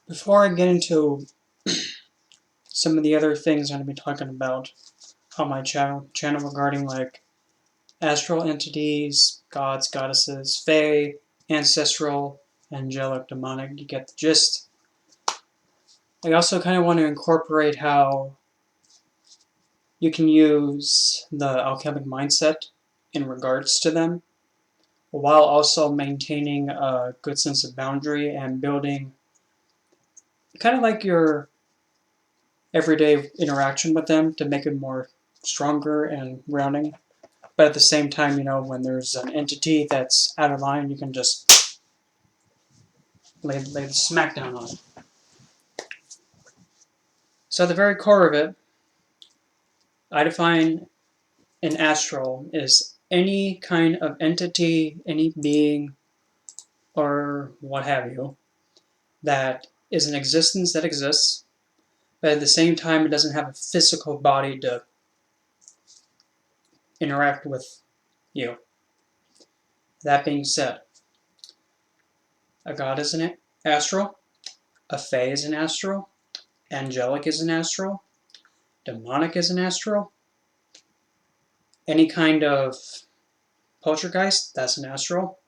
Before I get into some of the other things I'm going to be talking about on my channel regarding like astral entities, gods, goddesses, fae, ancestral, angelic, demonic, you get the gist. I also kind of want to incorporate how you can use the alchemic mindset in regards to them, while also maintaining a good sense of boundary and building kind of like your everyday interaction with them to make it more stronger and grounding. But at the same time, when there's an entity that's out of line, you can just lay the smack down on it. So at the very core of it, I define an astral as any kind of entity, any being, or what have you, that is an existence that exists, but at the same time it doesn't have a physical body to interact with you. That being said, a god is an astral, a fae is an astral, angelic is an astral, demonic is an astral, any kind of poltergeist, that's an astral,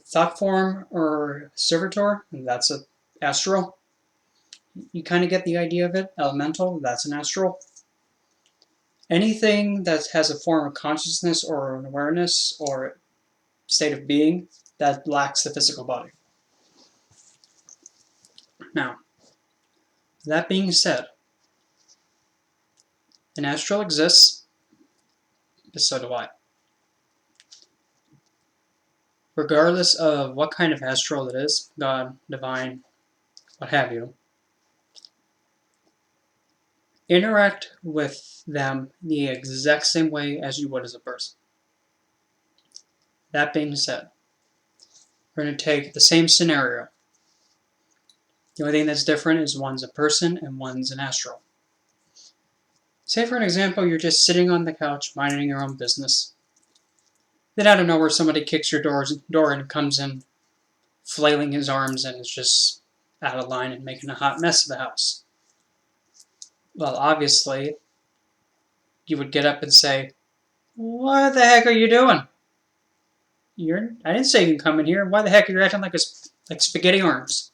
thought form or servitor, that's an astral. You kind of get the idea of it. Elemental, that's an astral. Anything that has a form of consciousness or an awareness or state of being that lacks the physical body. Now, that being said, an astral exists, but so do I. Regardless of what kind of astral it is, God, divine, what have you, interact with them the exact same way as you would as a person. That being said, we're going to take the same scenario. The only thing that's different is one's a person and one's an astral. Say for an example, you're just sitting on the couch minding your own business. Then out of nowhere somebody kicks your door and comes in flailing his arms and is just out of line and making a hot mess of the house. Well, obviously, you would get up and say, "What the heck are you doing? I didn't say you can come in here. Why the heck are you acting like spaghetti arms?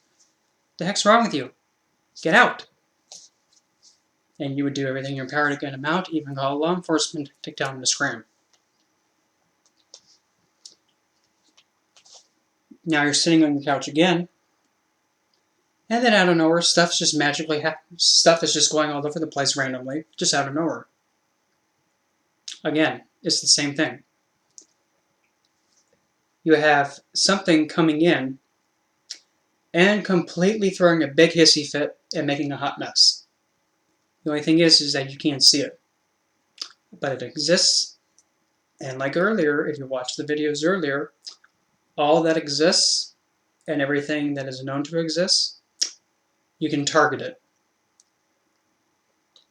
The heck's wrong with you? Get out!" And you would do everything in your power to get him out, even call law enforcement to tell him to scram. Now you're sitting on your couch again, and then out of nowhere, stuff is just going all over the place randomly, just out of nowhere. Again, it's the same thing. You have something coming in and completely throwing a big hissy fit and making a hot mess. The only thing is that you can't see it. But it exists, and like earlier, if you watched the videos earlier, all that exists and everything that is known to exist, you can target it.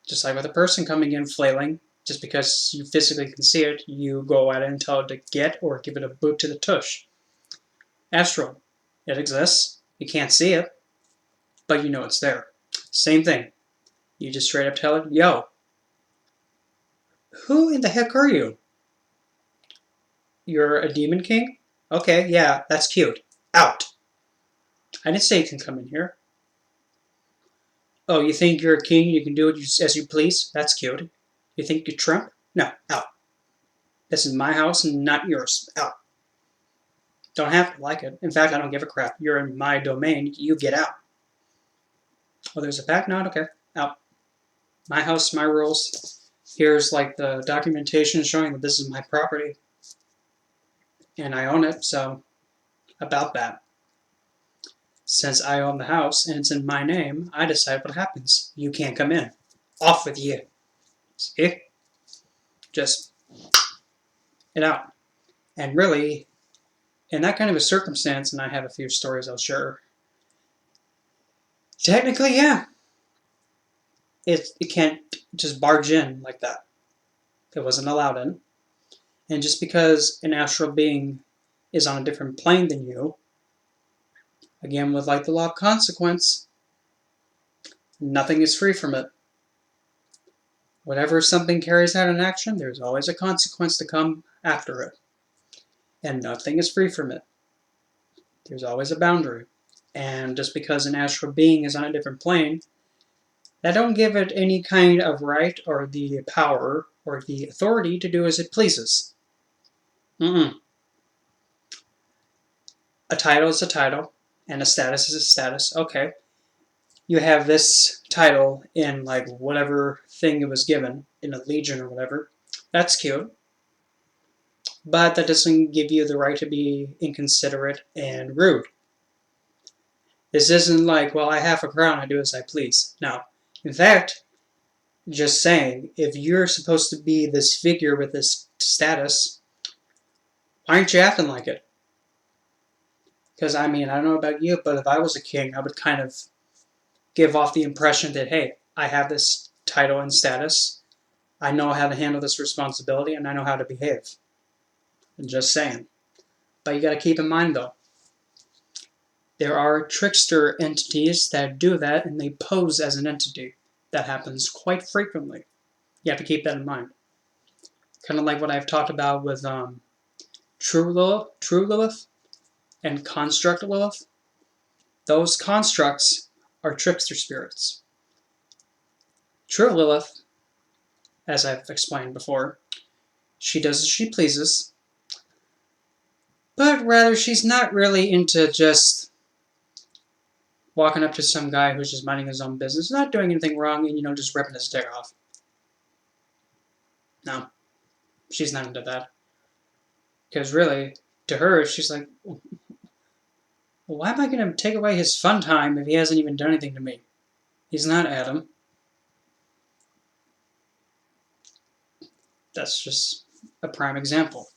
Just like with a person coming in flailing, just because you physically can see it, you go at it and tell it to get or give it a boot to the tush. Astral, it exists. You can't see it, but you know it's there. Same thing. You just straight up tell it, "Yo, who in the heck are you? You're a demon king? Okay, yeah, that's cute. Out. I didn't say you can come in here. Oh, you think you're a king, you can do it as you please? That's cute. You think you're Trump? No, out. This is my house and not yours. Out. Don't have to like it. In fact, I don't give a crap. You're in my domain. You get out." Oh, there's a back nod? Okay, out. My house, my rules. Here's like the documentation showing that this is my property. And I own it, so about that. Since I own the house and it's in my name, I decide what happens. You can't come in. Off with you. See? Just it out. And really, in that kind of a circumstance, and I have a few stories I'll share, technically, yeah, it can't just barge in like that. It wasn't allowed in. And just because an astral being is on a different plane than you, Again, with like the law of consequence, nothing is free from it. Whenever something carries out an action, there's always a consequence to come after it. And nothing is free from it. There's always a boundary. And just because an astral being is on a different plane, that don't give it any kind of right or the power or the authority to do as it pleases. A title is a title, and a status is a status. Okay, you have this title in like whatever thing it was given, in a legion or whatever. That's cute. But that doesn't give you the right to be inconsiderate and rude. This isn't like, well, I have a crown, I do as I please. No. In fact, just saying, if you're supposed to be this figure with this status, why aren't you acting like it? Because, I mean, I don't know about you, but if I was a king, I would kind of give off the impression that, hey, I have this title and status, I know how to handle this responsibility, and I know how to behave. I'm just saying. But you got to keep in mind, though, there are trickster entities that do that, and they pose as an entity. That happens quite frequently. You have to keep that in mind. Kind of like what I've talked about with True Lilith, and Construct Lilith. Those constructs are trickster spirits. True Lilith, as I've explained before, she does as she pleases, but rather she's not really into just walking up to some guy who's just minding his own business, not doing anything wrong, and, just ripping his dick off. No, she's not into that. Because really, to her, she's like, well, why am I going to take away his fun time if he hasn't even done anything to me? He's not Adam. That's just a prime example.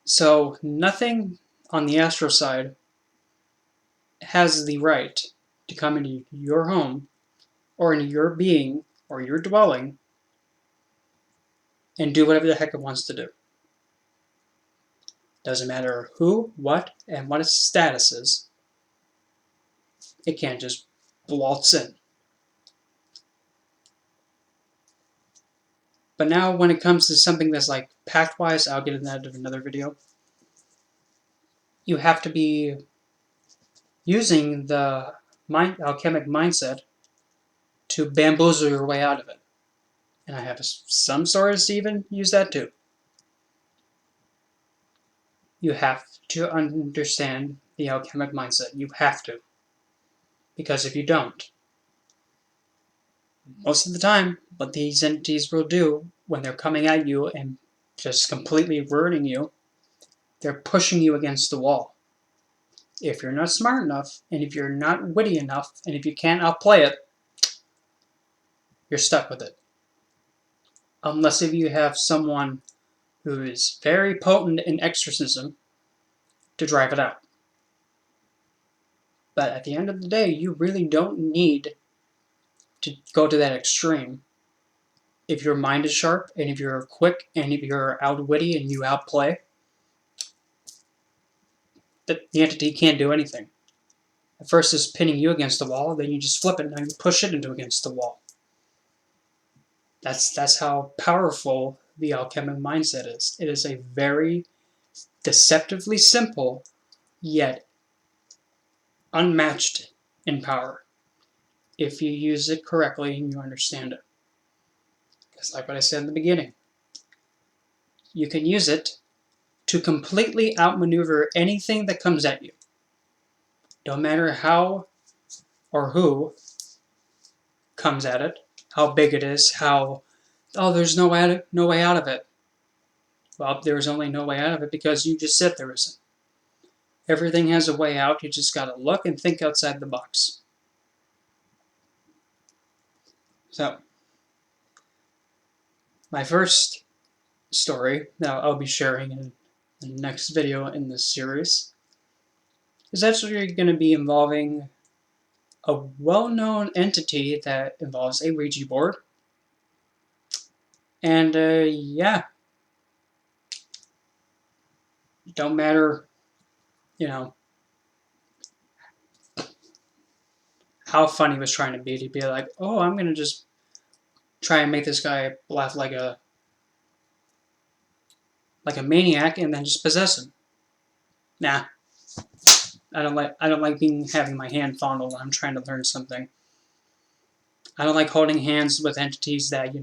So nothing on the astral side has the right to come into your home or into your being or your dwelling and do whatever the heck it wants to do. Doesn't matter who, what, and what its status is. It can't just waltz in. But now when it comes to something that's like pact-wise, I'll get into that in another video. You have to be using the alchemic mindset to bamboozle your way out of it. And I have some stories to even use that too. You have to understand the alchemic mindset. You have to. Because if you don't, most of the time, what these entities will do when they're coming at you and just completely ruining you, they're pushing you against the wall. If you're not smart enough, and if you're not witty enough, and if you can't outplay it, you're stuck with it. Unless if you have someone who is very potent in exorcism to drive it out. But at the end of the day, you really don't need to go to that extreme. If your mind is sharp, and if you're quick, and if you're outwitty and you outplay, the entity can't do anything. At first it's pinning you against the wall, then you just flip it and you push it into against the wall. That's how powerful the alchemic mindset is. It is a very deceptively simple, yet unmatched in power, if you use it correctly and you understand it. It's like what I said in the beginning. You can use it to completely outmaneuver anything that comes at you. Don't matter how or who comes at it, how big it is, there's no way out of it. Well, there's only no way out of it because you just said there isn't. Everything has a way out, you just gotta look and think outside the box. So, my first story that I'll be sharing in the next video in this series is actually going to be involving a well-known entity that involves a Ouija board. And yeah, don't matter you know, how fun he was trying to be like, oh, I'm gonna just try and make this guy laugh like a maniac and then just possess him. Nah, I don't like being having my hand fondled when I'm trying to learn something. I don't like holding hands with entities that,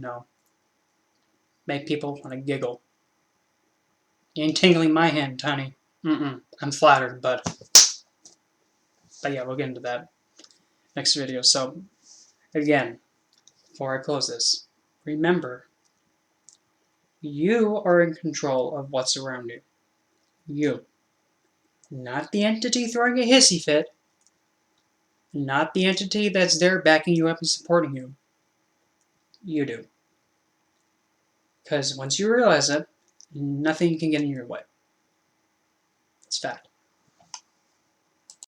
make people want to giggle. You ain't tingling my hand, honey. I'm flattered, but yeah, we'll get into that next video. So again, before I close this, remember, you are in control of what's around you. You. Not the entity throwing a hissy fit. Not the entity that's there backing you up and supporting you. You do. Because once you realize it, nothing can get in your way. It's fact.